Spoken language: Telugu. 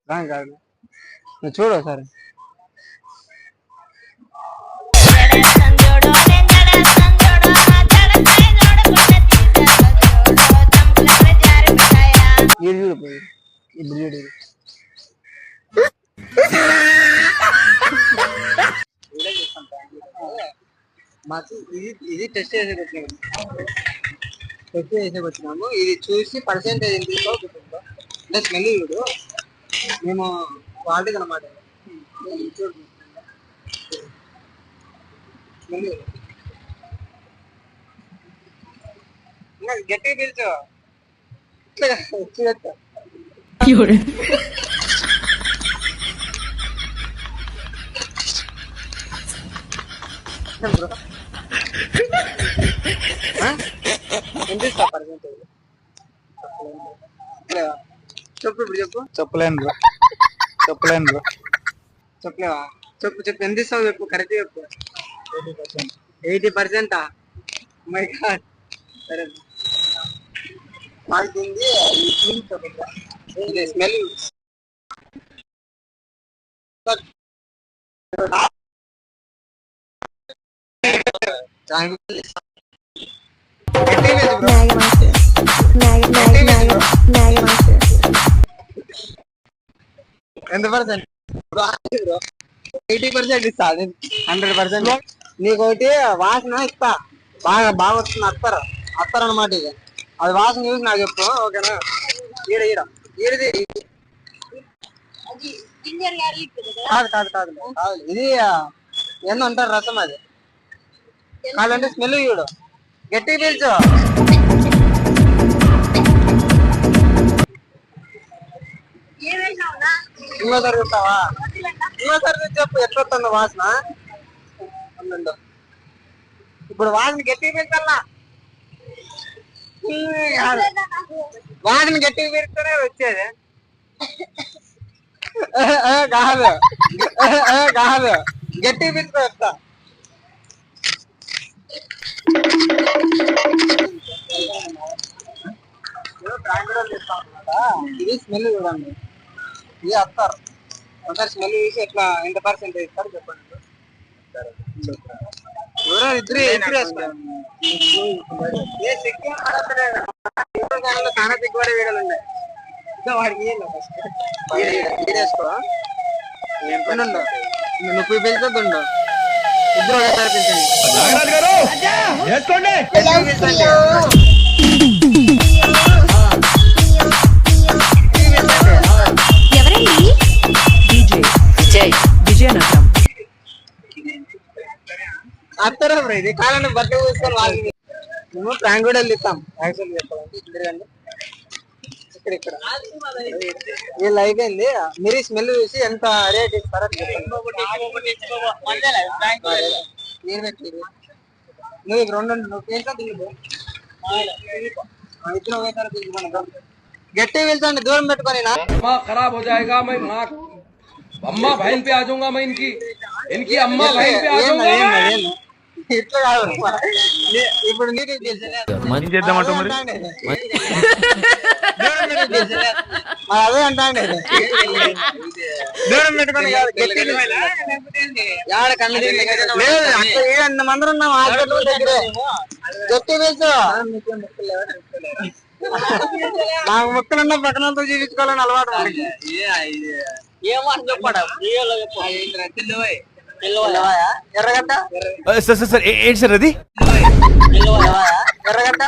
కాదు నువ్వు చూడు ఒకసారి. వీడు చూడు పోయి ఇప్పుడు చూడు మాకు ఇది టెస్ట్ చేసేకి వచ్చినాము. ఇది చూసి పర్సెంటేజ్ ఎంత తీసుకో అంటే స్మెల్ చూడు. మేము క్వాలిటీ అనమాట. ఇంకా గట్టిగా పిలుచు ఇట్లా ఎంత ఇస్తా పర్సెంటేజ్ చెప్పు. ఇప్పుడు చెప్పు. చెప్పలేను చెప్పలేవా? చెప్పు ఎంత ఇస్తావు చెప్పు. కరెక్ట్ చెప్పు. 80%. My God. సరే మాకు స్మెల్ ఎంత పర్సెంట్? 80% ఇస్తా. 100%. నీకు ఒకటి వాసన ఇస్తా. బాగా వస్తుంది. అత్తరు అనమాట. ఇది అది వాసన చూసి నాకు చెప్పు. ఓకేనా? ఈడది కాదు ఇది ఏందో అంటారు రసం. అది కాదంటే స్మెల్ చూడు. గట్టిగా పీల్చు. ఇంకోసారి చూస్తావా? ఇంకోసారి చెప్పు ఎట్లా వస్తుందో వాసన. ఇప్పుడు వాసన గట్టిగా పీల్చాలా? వాసన గట్టిగా పీల్చుతూనే వచ్చేది. కాదు గట్టిగా పీల్చుకో వస్తా. ఇది స్మెల్ చూడండి. ఇది అత్తారు. ఒకసారి స్మెల్ చూసి ఎట్లా ఎంత పర్సెంటేజ్ ఇస్తారు చెప్పండి. చాలా దిగుబడి వీడలు ఉన్నాయి. వాడికి వేసుకో. నువ్వు పిలిచొద్దు. ఇద్దరు ఒకసారి పిలిచండి. అత్తరా ఇది కాలంలో బట్టలు చూసుకొని వాళ్ళకి మేము ప్రాంక్ కూడా వెళ్తాం. యాక్చువల్ చెప్పాలంటే ఇక్కడ వీళ్ళు అయిపోయింది. మీరు స్మెల్ చూసి ఎంత రేట్ ఇస్తారో నువ్వు ఇక 2 నువ్వు పేరుతో తిరిగి ఇద్దరు ఒకేసారి తీసుకున్నాను. గట్టిగా వెళ్తాండి దూరం పెట్టుకొని. खराब हो जाएगा मैं अम्मा बहन पे आ जाऊंगा मैं इनकी अम्मा बहन पे आ जाऊंगा ఇట్లా కాదు. ఇప్పుడు నీకు అదే అంటాండి. దూరం పెట్టుకొని ఎంతమంది ఉన్నాం హాస్పిటల్ దగ్గర. గట్టి వేసు. నాకు ముక్కలున్న పక్కనతో జీవించుకోవాలని అలవాటు. ఏమని చెప్పాడు? ఎర్రగడ్డ సార్ ఏంటి సార్ అది? ఎర్రగడ్డ